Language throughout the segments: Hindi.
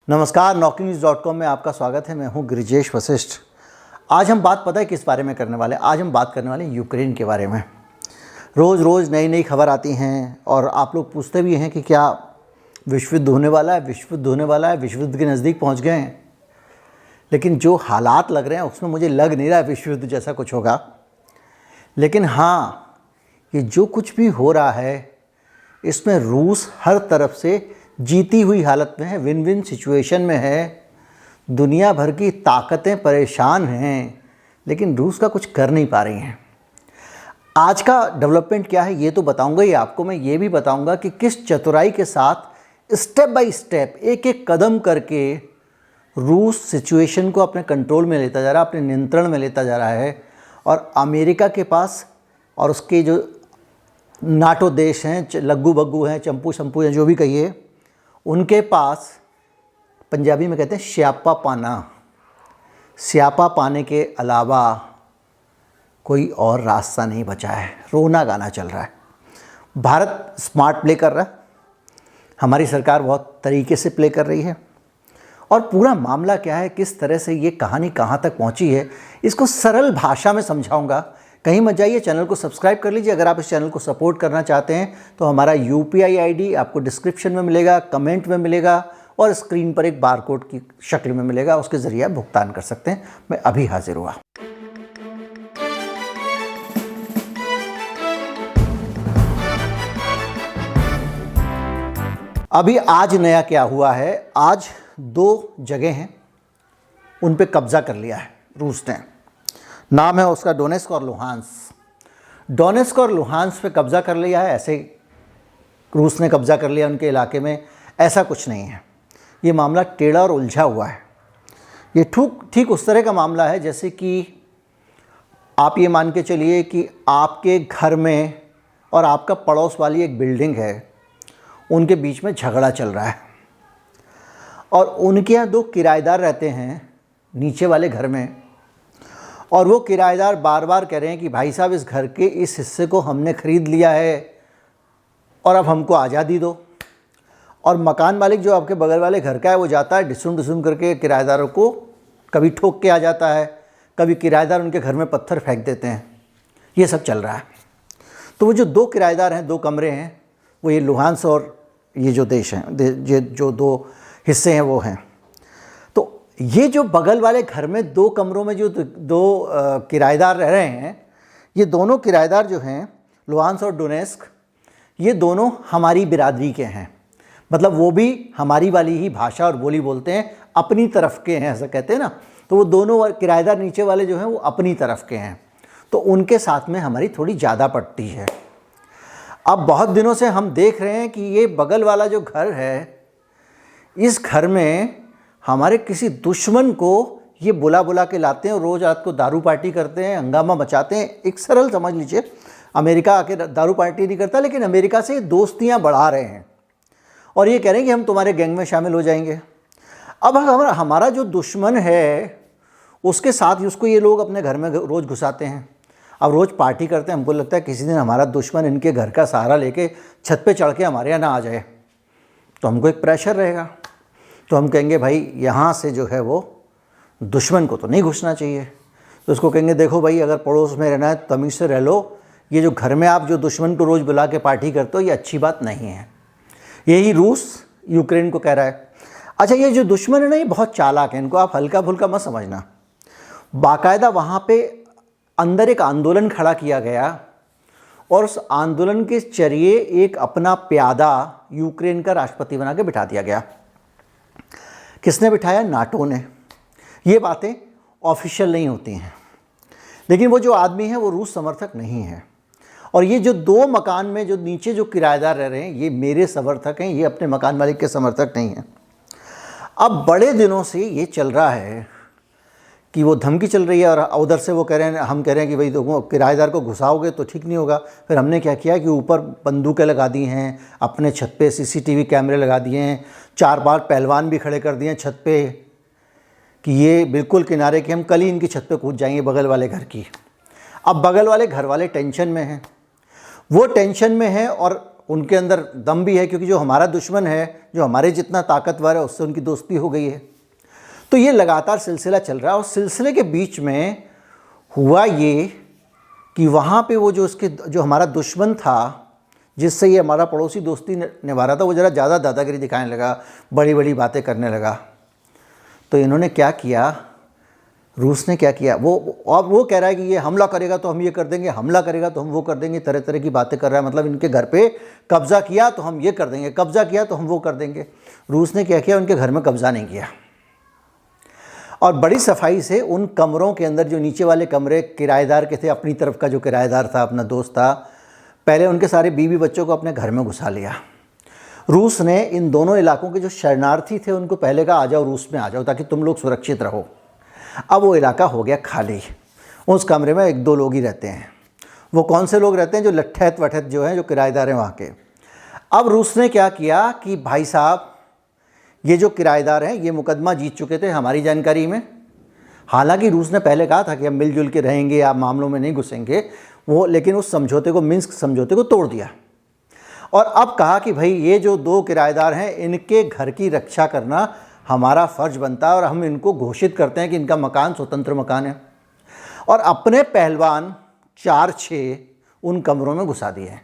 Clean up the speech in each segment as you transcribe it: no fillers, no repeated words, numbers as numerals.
नमस्कार, NaukrieNews.com में आपका स्वागत है। मैं हूं गिरिजेश वशिष्ठ। आज हम बात पता है किस बारे में करने वाले हैं? आज हम बात करने वाले हैं यूक्रेन के बारे में। रोज़ रोज़ नई नई खबर आती हैं और आप लोग पूछते भी हैं कि क्या विश्व युद्ध होने वाला है, विश्व युद्ध होने वाला है, विश्व युद्ध के नज़दीक पहुंच गए हैं। लेकिन जो हालात लग रहे हैं उसमें मुझे लग नहीं रहा है विश्व युद्ध जैसा कुछ होगा। लेकिन हाँ, ये जो कुछ भी हो रहा है इसमें रूस हर तरफ से जीती हुई हालत में है, विन विन सिचुएशन में है। दुनिया भर की ताकतें परेशान हैं, लेकिन रूस का कुछ कर नहीं पा रही हैं। आज का डेवलपमेंट क्या है ये तो बताऊंगा ही आपको। मैं ये भी बताऊंगा कि किस चतुराई के साथ स्टेप बाय स्टेप एक एक कदम करके रूस सिचुएशन को अपने कंट्रोल में लेता जा रहा है, अपने नियंत्रण में लेता जा रहा है। और अमेरिका के पास और उसके जो नाटो देश हैं, लग्गू बग्गू हैं, चंपू शंपू हैं, जो भी कहिए, उनके पास पंजाबी में कहते हैं स्यापा पाना। स्यापा पाने के अलावा कोई और रास्ता नहीं बचा है। रोना गाना चल रहा है। भारत स्मार्ट प्ले कर रहा है, हमारी सरकार बहुत तरीके से प्ले कर रही है। और पूरा मामला क्या है, किस तरह से ये कहानी कहाँ तक पहुँची है, इसको सरल भाषा में समझाऊंगा। कहीं मत जाइए, चैनल को सब्सक्राइब कर लीजिए। अगर आप इस चैनल को सपोर्ट करना चाहते हैं तो हमारा UPI ID आपको डिस्क्रिप्शन में मिलेगा, कमेंट में मिलेगा और स्क्रीन पर एक बारकोड की शक्ल में मिलेगा। उसके ज़रिए आप भुगतान कर सकते हैं। मैं अभी हाजिर हुआ। अभी आज नया क्या हुआ है, आज 2 जगह हैं उन पे कब्जा कर लिया है रूस ने। नाम है उसका डोनेस्क और लुहांस्क। डोनेस्क और लुहांस्क पे कब्ज़ा कर लिया है, ऐसे रूस ने कब्ज़ा कर लिया उनके इलाके में, ऐसा कुछ नहीं है। ये मामला टेढ़ा और उलझा हुआ है। ये ठीक उस तरह का मामला है जैसे कि आप ये मान के चलिए कि आपके घर में और आपका पड़ोस वाली एक बिल्डिंग है, उनके बीच में झगड़ा चल रहा है और उनके यहाँ 2 किराएदार रहते हैं नीचे वाले घर में। और वो किराएदार बार बार कह रहे हैं कि भाई साहब, इस घर के इस हिस्से को हमने ख़रीद लिया है और अब हमको आज़ादी दो। और मकान मालिक जो आपके बगल वाले घर का है वो जाता है डिसुम डिसुम करके किराएदारों को कभी ठोक के आ जाता है, कभी किराएदार उनके घर में पत्थर फेंक देते हैं। ये सब चल रहा है। तो वो जो 2 किराएदार हैं, 2 कमरे हैं, वो ये लुहांस्क और ये जो देश हैं, ये जो 2 हिस्से हैं वो हैं। ये जो बगल वाले घर में 2 कमरों में जो 2 किराएदार रह रहे हैं, ये दोनों किराएदार जो हैं लुहांस्क और डोनेस्क, ये दोनों हमारी बिरादरी के हैं। मतलब वो भी हमारी वाली ही भाषा और बोली बोलते हैं, अपनी तरफ के हैं, ऐसा कहते हैं ना। तो वो दोनों किराएदार नीचे वाले जो हैं वो अपनी तरफ के हैं, तो उनके साथ में हमारी थोड़ी ज़्यादा पड़ती है। अब बहुत दिनों से हम देख रहे हैं कि ये बगल वाला जो घर है, इस घर में हमारे किसी दुश्मन को ये बुला के लाते हैं और रोज़ रात को दारू पार्टी करते हैं, हंगामा मचाते हैं। एक सरल समझ लीजिए, अमेरिका आके दारू पार्टी नहीं करता, लेकिन अमेरिका से दोस्तियां बढ़ा रहे हैं और ये कह रहे हैं कि हम तुम्हारे गैंग में शामिल हो जाएंगे। अब हमारा जो दुश्मन है उसके साथ उसको ये लोग अपने घर में रोज़ घुसाते हैं। अब रोज़ पार्टी करते हैं। हमको लगता है किसी दिन हमारा दुश्मन इनके घर का सहारा लेके छत पर चढ़ के हमारे यहाँ ना आ जाए तो हमको एक प्रेशर रहेगा। तो हम कहेंगे भाई यहाँ से जो है वो दुश्मन को तो नहीं घुसना चाहिए। तो उसको कहेंगे देखो भाई, अगर पड़ोस में रहना है तमीज़ से रह लो। ये जो घर में आप जो दुश्मन को रोज़ बुला के पार्टी करते हो, ये अच्छी बात नहीं है। यही रूस यूक्रेन को कह रहा है। अच्छा, ये जो दुश्मन है ना, ये बहुत चालाक है, इनको आप हल्का फुल्का मत समझना। बाकायदा वहाँ पे अंदर एक आंदोलन खड़ा किया गया और उस आंदोलन के जरिए एक अपना प्यादा यूक्रेन का राष्ट्रपति बना के बिठा दिया गया। किसने बिठाया? नाटो ने। ये बातें ऑफिशियल नहीं होती हैं, लेकिन वो जो आदमी है वो रूस समर्थक नहीं है। और ये जो 2 मकान में जो नीचे जो किराएदार रह रहे हैं, ये मेरे समर्थक हैं, ये अपने मकान मालिक के समर्थक नहीं हैं। अब बड़े दिनों से ये चल रहा है कि वो धमकी चल रही है और उधर से वो कह रहे हैं, हम कह रहे हैं कि भाई देखो, किराएदार को घुसाओगे तो ठीक नहीं होगा। फिर हमने क्या किया कि ऊपर बंदूकें लगा दी हैं, अपने छत पे CCTV कैमरे लगा दिए हैं, 4 पहलवान भी खड़े कर दिए हैं छत पे कि ये बिल्कुल किनारे के, हम कल ही इनकी छत पे कूद जाएंगे बगल वाले घर की। अब बगल वाले घर वाले टेंशन में हैं, वो टेंशन में हैं और उनके अंदर दम भी है, क्योंकि जो हमारा दुश्मन है, जो हमारे जितना ताकतवर है, उससे उनकी दोस्ती हो गई है। तो ये लगातार सिलसिला चल रहा है। और सिलसिले के बीच में हुआ ये कि वहाँ पे वो जो हमारा दुश्मन था, जिससे ये हमारा पड़ोसी दोस्ती निभा रहा था, वो ज़रा ज़्यादा दादागिरी दिखाने लगा, बड़ी बड़ी बातें करने लगा। तो इन्होंने क्या किया, रूस ने क्या किया, वो कह रहा है कि ये हमला करेगा तो हम ये कर देंगे, हमला करेगा तो हम वो कर देंगे, तरह तरह की बातें कर रहा है। मतलब इनके घर पे कब्ज़ा किया तो हम ये कर देंगे, कब्ज़ा किया तो हम वो कर देंगे। रूस ने क्या किया, उनके घर में कब्ज़ा नहीं किया और बड़ी सफाई से उन कमरों के अंदर, जो नीचे वाले कमरे किराएदार के थे, अपनी तरफ का जो किराएदार था, अपना दोस्त था, पहले उनके सारे बीवी बच्चों को अपने घर में घुसा लिया। रूस ने इन दोनों इलाकों के जो शरणार्थी थे उनको पहले कहा, आ जाओ रूस में आ जाओ, ताकि तुम लोग सुरक्षित रहो। अब वो इलाका हो गया खाली, उस कमरे में 1-2 लोग ही रहते हैं। वो कौन से लोग रहते हैं, जो लट्ठैत वठैत जो हैं, जो किराएदार हैं वहाँ के। अब रूस ने क्या किया कि भाई साहब, ये जो किराएदार हैं ये मुकदमा जीत चुके थे हमारी जानकारी में। हालांकि रूस ने पहले कहा था कि हम मिलजुल के रहेंगे, या मामलों में नहीं घुसेंगे वो, लेकिन उस समझौते को, मिन्स्क समझौते को तोड़ दिया। और अब कहा कि भाई ये जो 2 किराएदार हैं, इनके घर की रक्षा करना हमारा फ़र्ज बनता है, और हम इनको घोषित करते हैं कि इनका मकान स्वतंत्र मकान है। और अपने पहलवान 4-6 उन कमरों में घुसा दिए हैं।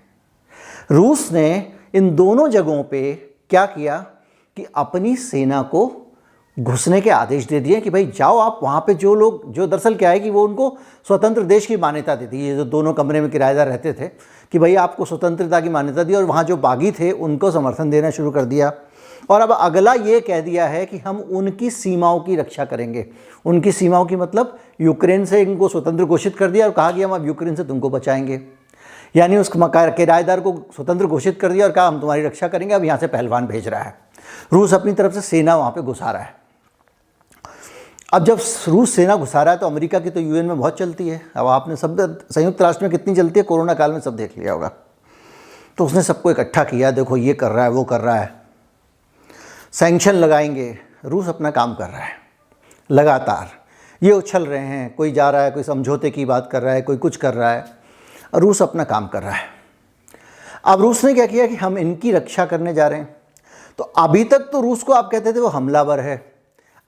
रूस ने इन दोनों जगहों पे क्या किया कि अपनी सेना को घुसने के आदेश दे दिए कि भाई जाओ आप वहाँ पे, जो लोग, जो दरअसल क्या है कि वो उनको स्वतंत्र देश की मान्यता दी थी। ये जो दोनों कमरे में किराएदार रहते थे कि भाई आपको स्वतंत्रता की मान्यता दी, और वहाँ जो बागी थे उनको समर्थन देना शुरू कर दिया। और अब अगला ये कह दिया है कि हम उनकी सीमाओं की रक्षा करेंगे। उनकी सीमाओं की मतलब यूक्रेन से इनको स्वतंत्र घोषित कर दिया और कहा कि हम अब यूक्रेन से तुमको बचाएंगे। यानी उस किराएदार को स्वतंत्र घोषित कर दिया और कहा हम तुम्हारी रक्षा करेंगे। अब यहाँ से पहलवान भेज रहा है, रूस अपनी तरफ से सेना वहाँ पे घुसा रहा है। अब जब रूस सेना घुसा रहा है तो अमेरिका की तो यूएन में बहुत चलती है। अब आपने सब संयुक्त राष्ट्र में कितनी चलती है, कोरोना काल में सब देख लिया होगा। तो उसने सबको इकट्ठा किया, देखो ये कर रहा है, वो कर रहा है, सैंक्शन लगाएंगे। रूस अपना काम कर रहा है लगातार, ये उछल रहे हैं, कोई जा रहा है, कोई समझौते की बात कर रहा है, कोई कुछ कर रहा है, रूस अपना काम कर रहा है। अब रूस ने क्या किया कि हम इनकी रक्षा करने जा रहे हैं। तो अभी तक तो रूस को आप कहते थे वो हमलावर है,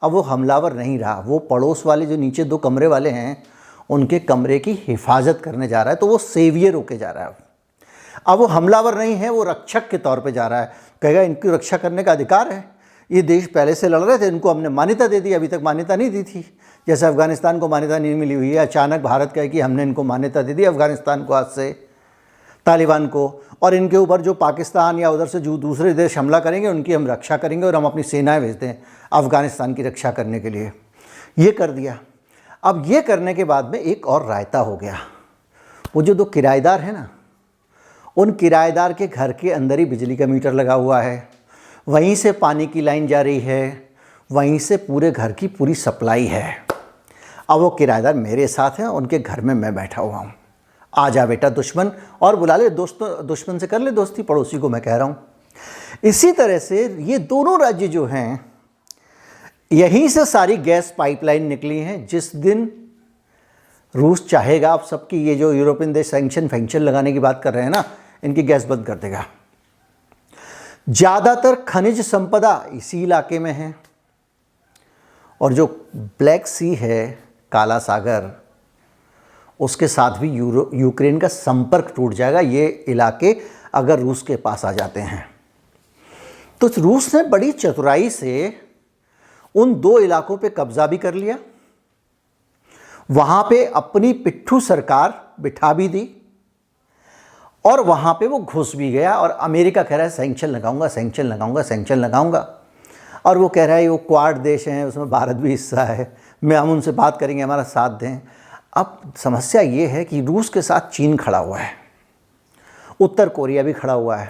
अब वो हमलावर नहीं रहा, वो पड़ोस वाले जो नीचे 2 कमरे वाले हैं उनके कमरे की हिफाजत करने जा रहा है। तो वो सेवियर होके जा रहा है। अब वो हमलावर नहीं है, वो रक्षक के तौर पे जा रहा है। कहेगा इनकी रक्षा करने का अधिकार है, ये देश पहले से लड़ रहे थे, इनको हमने मान्यता दे दी, अभी तक मान्यता नहीं दी थी। जैसे अफ़गानिस्तान को मान्यता नहीं मिली हुई है, अचानक भारत कहे कि हमने इनको मान्यता दे दी अफ़गानिस्तान को, आज से तालिबान को, और इनके ऊपर जो पाकिस्तान या उधर से जो दूसरे देश हमला करेंगे उनकी हम रक्षा करेंगे, और हम अपनी सेनाएं भेजते हैं अफ़गानिस्तान की रक्षा करने के लिए। ये कर दिया। अब ये करने के बाद में एक और रायता हो गया। वो जो 2 किराएदार हैं ना, उन किराएदार के घर के अंदर ही बिजली का मीटर लगा हुआ है, वहीं से पानी की लाइन जा रही है, वहीं से पूरे घर की पूरी सप्लाई है। अब वो किराएदार मेरे साथ हैं, उनके घर में मैं बैठा हुआ हूँ। आ जा बेटा दुश्मन, और बुला ले दोस्तों, दुश्मन से कर ले दोस्ती, पड़ोसी को मैं कह रहा हूँ। इसी तरह से ये दोनों राज्य जो हैं, यहीं से सारी गैस पाइपलाइन निकली हैं। जिस दिन रूस चाहेगा, आप सबकी ये जो यूरोपियन देश सैंक्शन लगाने की बात कर रहे हैं ना, इनकी गैस बंद कर देगा। ज़्यादातर खनिज संपदा इसी इलाके में है, और जो ब्लैक सी है, काला सागर, उसके साथ भी यूक्रेन का संपर्क टूट जाएगा, ये इलाके अगर रूस के पास आ जाते हैं। तो रूस ने बड़ी चतुराई से उन 2 इलाकों पे कब्जा भी कर लिया, वहाँ पे अपनी पिट्ठू सरकार बिठा भी दी, और वहाँ पे वो घुस भी गया। और अमेरिका कह रहा है सैंक्शन लगाऊंगा, सैंक्शन लगाऊंगा, सैंक्शन लगाऊंगा, और वो कह रहा है वो क्वाड देश हैं, उसमें भारत भी हिस्सा है, मैं हम उनसे बात करेंगे, हमारा साथ दें। अब समस्या ये है कि रूस के साथ चीन खड़ा हुआ है, उत्तर कोरिया भी खड़ा हुआ है।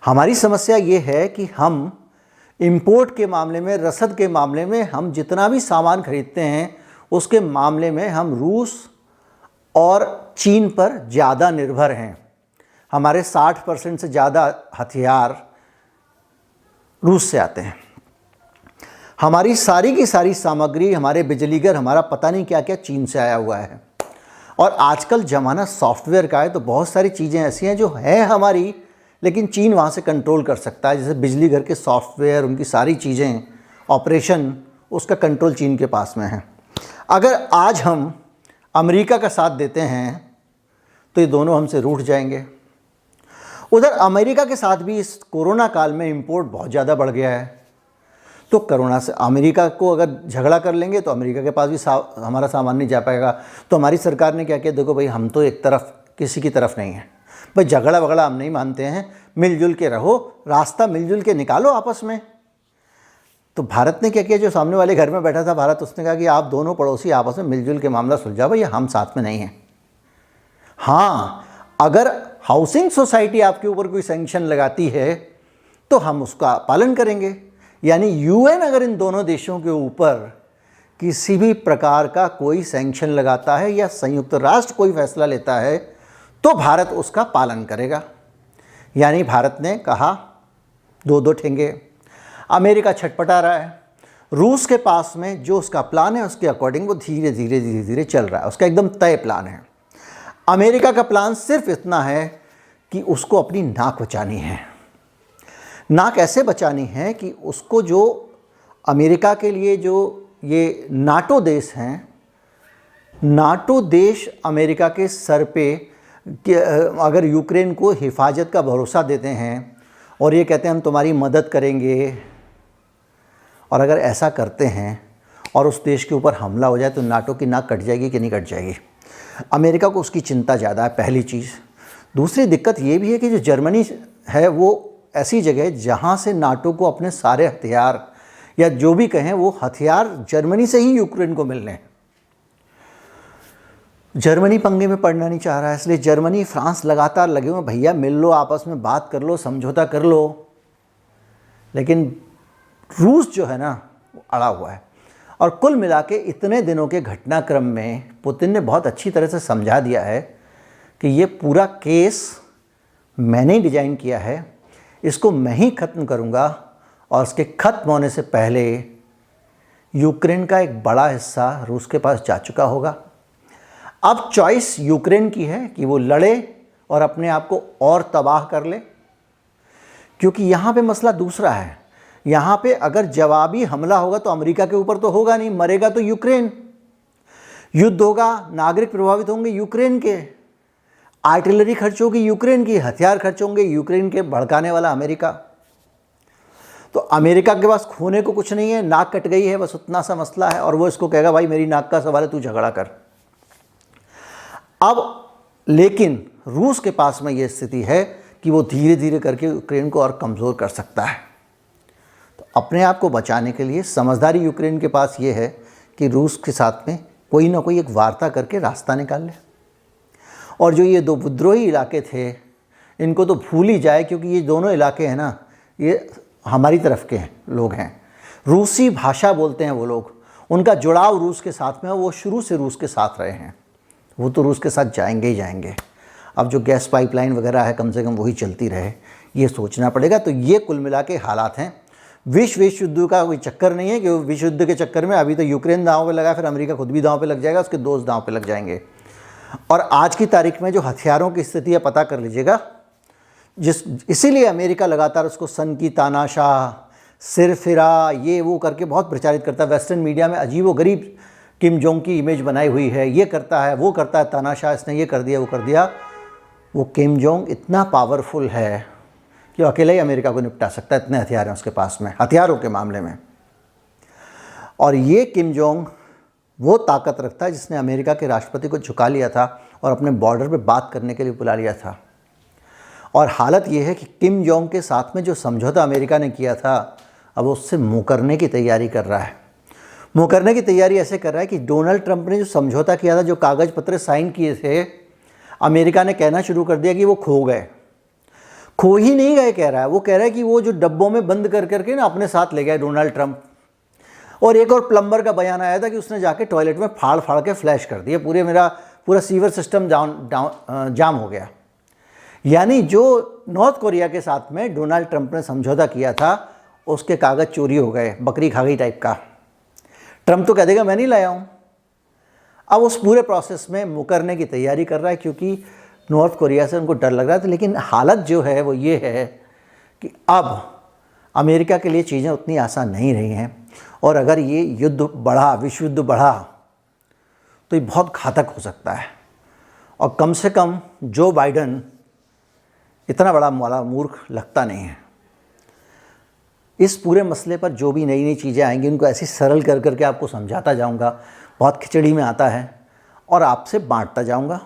हमारी समस्या ये है कि हम इंपोर्ट के मामले में, रसद के मामले में, हम जितना भी सामान खरीदते हैं उसके मामले में हम रूस और चीन पर ज़्यादा निर्भर हैं। हमारे 60% से ज़्यादा हथियार रूस से आते हैं। हमारी सारी की सारी सामग्री, हमारे बिजलीघर, हमारा पता नहीं क्या क्या चीन से आया हुआ है। और आजकल ज़माना सॉफ्टवेयर का है, तो बहुत सारी चीज़ें ऐसी हैं जो है हमारी, लेकिन चीन वहाँ से कंट्रोल कर सकता है। जैसे बिजली घर के सॉफ्टवेयर, उनकी सारी चीज़ें, ऑपरेशन, उसका कंट्रोल चीन के पास में है। अगर आज हम अमेरिका का साथ देते हैं तो ये दोनों हमसे रूठ जाएंगे। उधर अमेरिका के साथ भी इस कोरोना काल में इंपोर्ट बहुत ज़्यादा बढ़ गया है, तो कोरोना से अमेरिका को अगर झगड़ा कर लेंगे तो अमेरिका के पास भी हमारा सामान नहीं जा पाएगा। तो हमारी सरकार ने क्या किया, देखो भाई हम तो एक तरफ किसी की तरफ नहीं है भाई, झगड़ा वगड़ा हम नहीं मानते हैं, मिलजुल के रहो, रास्ता मिलजुल के निकालो आपस में। तो भारत ने क्या किया, जो सामने वाले घर में बैठा था भारत, उसने कहा कि आप दोनों पड़ोसी आपस में मिलजुल के मामला सुलझाओ, भाई हम साथ में नहीं हैं। हाँ, अगर हाउसिंग सोसाइटी आपके ऊपर कोई सैंक्शन लगाती है तो हम उसका पालन करेंगे। यानी यूएन अगर इन दोनों देशों के ऊपर किसी भी प्रकार का कोई सैंक्शन लगाता है या संयुक्त राष्ट्र कोई फैसला लेता है तो भारत उसका पालन करेगा। यानी भारत ने कहा दो दो ठेंगे। अमेरिका छटपटा रहा है, रूस के पास में जो उसका प्लान है उसके अकॉर्डिंग वो धीरे धीरे चल रहा है, उसका एकदम तय प्लान है। अमेरिका का प्लान सिर्फ इतना है कि उसको अपनी नाक बचानी है। नाक ऐसे बचानी है कि उसको जो अमेरिका के लिए जो ये नाटो देश हैं, नाटो देश अमेरिका के सर पे अगर यूक्रेन को हिफाजत का भरोसा देते हैं और ये कहते हैं हम तुम्हारी मदद करेंगे, और अगर ऐसा करते हैं और उस देश के ऊपर हमला हो जाए तो नाटो की नाक कट जाएगी कि नहीं कट जाएगी। अमेरिका को उसकी चिंता ज़्यादा है, पहली चीज़। दूसरी दिक्कत ये भी है कि जो जर्मनी है वो ऐसी जगह है जहाँ से नाटो को अपने सारे हथियार या जो भी कहें वो हथियार जर्मनी से ही यूक्रेन को मिल रहे हैं। जर्मनी पंगे में पड़ना नहीं चाह रहा है, इसलिए जर्मनी फ्रांस लगातार लगे हुए, भैया मिल लो, आपस में बात कर लो, समझौता कर लो। लेकिन रूस जो है ना वो अड़ा हुआ है। और कुल मिला के इतने दिनों के घटनाक्रम में पुतिन ने बहुत अच्छी तरह से समझा दिया है कि ये पूरा केस मैंने ही डिज़ाइन किया है, इसको मैं ही ख़त्म करूँगा, और इसके ख़त्म होने से पहले यूक्रेन का एक बड़ा हिस्सा रूस के पास जा चुका होगा। अब चॉइस यूक्रेन की है कि वो लड़े और अपने आप को और तबाह कर ले, क्योंकि यहाँ पे मसला दूसरा है। यहाँ पे अगर जवाबी हमला होगा तो अमेरिका के ऊपर तो होगा नहीं, मरेगा तो यूक्रेन। युद्ध होगा, नागरिक प्रभावित होंगे यूक्रेन के, आर्टिलरी खर्च होगी यूक्रेन की, हथियार खर्च होंगे यूक्रेन के, भड़काने वाला अमेरिका। तो अमेरिका के पास खोने को कुछ नहीं है, नाक कट गई है, बस उतना सा मसला है, और वो इसको कहेगा भाई मेरी नाक का सवाल है, तू झगड़ा कर। अब लेकिन रूस के पास में ये स्थिति है कि वो धीरे धीरे करके यूक्रेन को और कमज़ोर कर सकता है। तो अपने आप को बचाने के लिए समझदारी यूक्रेन के पास ये है कि रूस के साथ में कोई ना कोई एक वार्ता करके रास्ता निकाल ले, और जो ये दो विद्रोही इलाके थे इनको तो भूल ही जाए, क्योंकि ये दोनों इलाके हैं ना, ये हमारी तरफ के लोग हैं, रूसी भाषा बोलते हैं वो लोग, उनका जुड़ाव रूस के साथ में है, वो शुरू से रूस के साथ रहे हैं, वो तो रूस के साथ जाएंगे ही जाएंगे। अब जो गैस पाइपलाइन वगैरह है कम से कम वही चलती रहे, ये सोचना पड़ेगा। तो ये कुल मिला के हालात हैं। विश्व युद्ध का कोई चक्कर नहीं है कि विश्व युद्ध के चक्कर में अभी तो यूक्रेन दांव पे लगा, फिर अमेरिका खुद भी दांव पे लग जाएगा, उसके दोस्त दांव पे लग जाएंगे। और आज की तारीख में जो हथियारों की स्थिति है पता कर लीजिएगा, इसीलिए अमेरिका लगातार उसको सन की तानाशाह, सिरफिरा, ये वो करके बहुत प्रचारित करता है। वेस्टर्न मीडिया में अजीब व गरीब किम जोंग की इमेज बनाई हुई है, ये करता है वो करता है, तानाशाह, इसने ये कर दिया वो कर दिया। वो किम जोंग इतना पावरफुल है कि वो अकेला ही अमेरिका को निपटा सकता है, इतने हथियार हैं उसके पास में हथियारों के मामले में। और ये किम जोंग वो ताकत रखता है जिसने अमेरिका के राष्ट्रपति को झुका लिया था और अपने बॉर्डर पे बात करने के लिए बुला लिया था। और हालत ये है कि किम जोंग के साथ में जो समझौता अमेरिका ने किया था, अब उससे मुकरने की तैयारी कर रहा है। मुकरने की तैयारी ऐसे कर रहा है कि डोनाल्ड ट्रंप ने जो समझौता किया था, जो कागज़ पत्र साइन किए थे, अमेरिका ने कहना शुरू कर दिया कि वो खो गए। खो ही नहीं गए कह रहा है, वो कह रहा है कि वो जो डब्बों में बंद कर करके ना अपने साथ ले गए डोनाल्ड ट्रंप। और एक और प्लम्बर का बयान आया था कि उसने जाके टॉयलेट में फाड़ फाड़ के फ्लैश कर दिया, मेरा पूरा सीवर सिस्टम जाम हो गया। यानी जो नॉर्थ कोरिया के साथ में डोनाल्ड ट्रंप ने समझौता किया था उसके कागज़ चोरी हो गए, बकरी खा गई टाइप का। ट्रंप तो कह देगा मैं नहीं लाया हूँ। अब उस पूरे प्रोसेस में मुकरने की तैयारी कर रहा है, क्योंकि नॉर्थ कोरिया से उनको डर लग रहा था, लेकिन हालत जो है वो ये है कि अब अमेरिका के लिए चीज़ें उतनी आसान नहीं रही हैं, और अगर ये युद्ध बढ़ा, विश्व युद्ध बढ़ा, तो ये बहुत घातक हो सकता है। और कम से कम जो बाइडन इतना बड़ा मूर्ख लगता नहीं है। इस पूरे मसले पर जो भी नई नई चीज़ें आएंगी उनको ऐसे सरल कर करके आपको समझाता जाऊंगा, बहुत खिचड़ी में आता है, और आपसे बांटता जाऊंगा।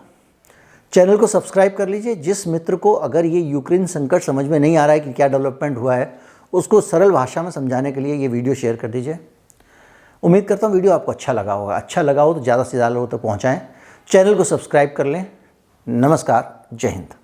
चैनल को सब्सक्राइब कर लीजिए। जिस मित्र को अगर ये यूक्रेन संकट समझ में नहीं आ रहा है कि क्या डेवलपमेंट हुआ है, उसको सरल भाषा में समझाने के लिए ये वीडियो शेयर कर दीजिए। उम्मीद करता हूँ वीडियो आपको अच्छा लगा होगा। अच्छा लगा हो तो ज़्यादा से ज़्यादा लोगों तक पहुँचाएँ। चैनल को सब्सक्राइब कर लें। नमस्कार, जय हिंद।